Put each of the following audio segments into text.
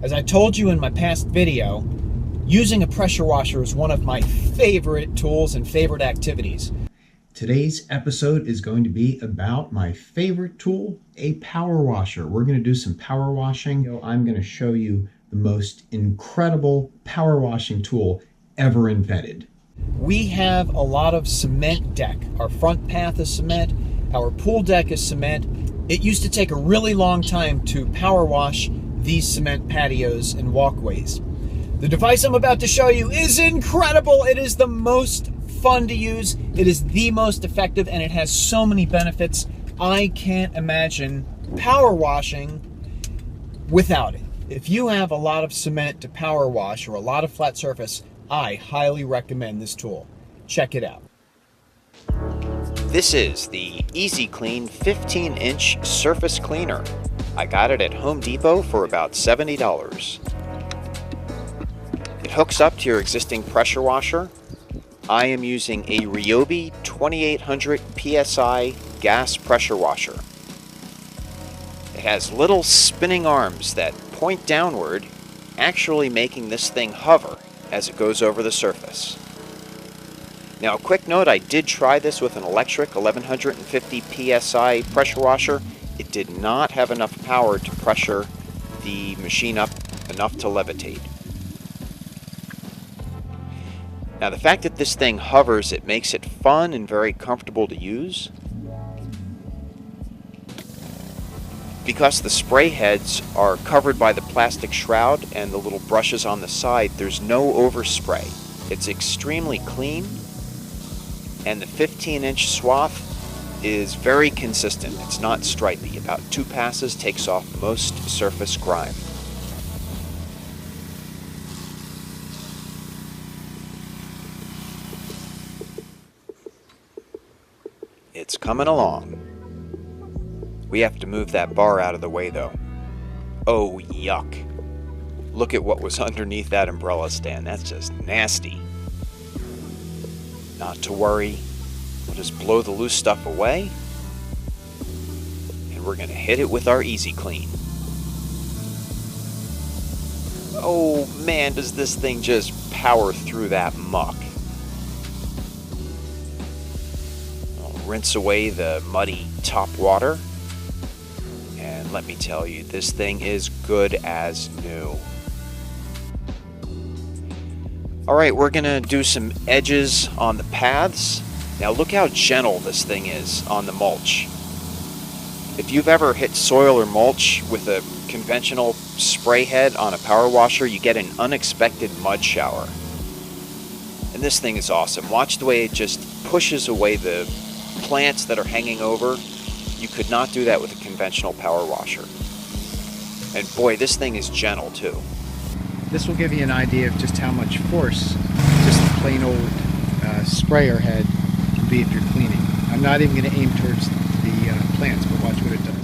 As I told you in my past video, using a pressure washer is one of my favorite tools and favorite activities. Today's episode is going to be about my favorite tool, a power washer. We're going to do some power washing. I'm going to show you the most incredible power washing tool ever invented. We have a lot of cement deck. Our front path is cement. Our pool deck is cement. It used to take a really long time to power wash these cement patios and walkways. The device I'm about to show you is incredible. It is the most fun to use. It is the most effective, and it has so many benefits. I can't imagine power washing without it. If you have a lot of cement to power wash or a lot of flat surface, I highly recommend this tool. Check it out. This is the Easy Clean 15-inch surface cleaner. I got it at Home Depot for about $70. It hooks up to your existing pressure washer. I am using a Ryobi 2800 PSI gas pressure washer. It has little spinning arms that point downward, actually making this thing hover as it goes over the surface. Now, a quick note, I did try this with an electric 1150 PSI pressure washer. It did not have enough power to pressure the machine up enough to levitate. Now, the fact that this thing hovers, it makes it fun and very comfortable to use. Because the spray heads are covered by the plastic shroud and the little brushes on the side, there's no overspray. It's extremely clean, and the 15-inch swath is very consistent. It's not stripy. About 2 passes takes off most surface grime. It's coming along. We have to move that bar out of the way, though. Oh, yuck. Look at what was underneath that umbrella stand. That's just nasty. Not to worry. We'll just blow the loose stuff away. And we're going to hit it with our Easy Clean. Oh, man, does this thing just power through that muck. I'll rinse away the muddy top water. And let me tell you, this thing is good as new. Alright, we're going to do some edges on the paths. Now look how gentle this thing is on the mulch. If you've ever hit soil or mulch with a conventional spray head on a power washer, you get an unexpected mud shower. And this thing is awesome. Watch the way it just pushes away the plants that are hanging over. You could not do that with a conventional power washer. And boy, this thing is gentle too. This will give you an idea of just how much force just a plain old sprayer head can be if you're cleaning. I'm not even going to aim towards the plants, but watch what it does.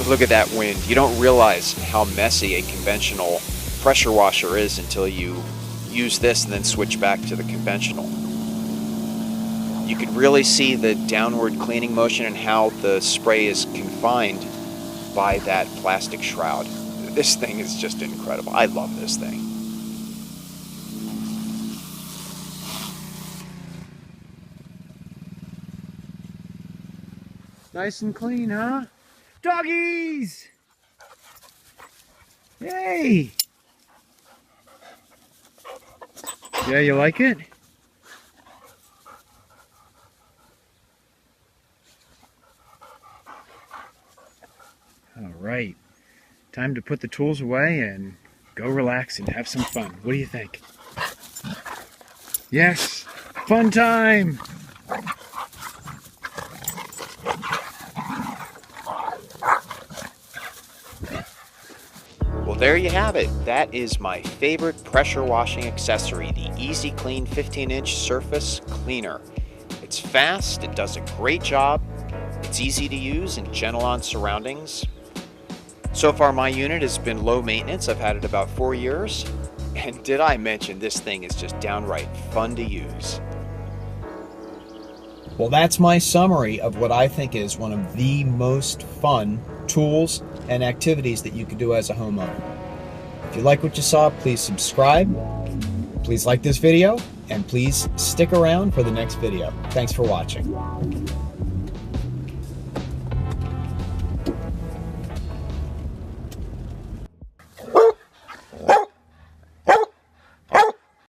Look at that wind. You don't realize how messy a conventional pressure washer is until you use this and then switch back to the conventional. You can really see the downward cleaning motion and how the spray is confined by that plastic shroud. This thing is just incredible. I love this thing. Nice and clean, huh? Doggies! Hey! Yeah, you like it? All right. Time to put the tools away and go relax and have some fun. What do you think? Yes! Fun time! Well, there you have it. That is my favorite pressure washing accessory, the Easy Clean 15-inch surface cleaner. It's fast, it does a great job, it's easy to use and gentle on surroundings. So far my unit has been low maintenance. I've had it about 4 years. And did I mention this thing is just downright fun to use. Well, that's my summary of what I think is one of the most fun tools and activities that you can do as a homeowner. If you like what you saw, please subscribe, please like this video, and please stick around for the next video. Thanks for watching.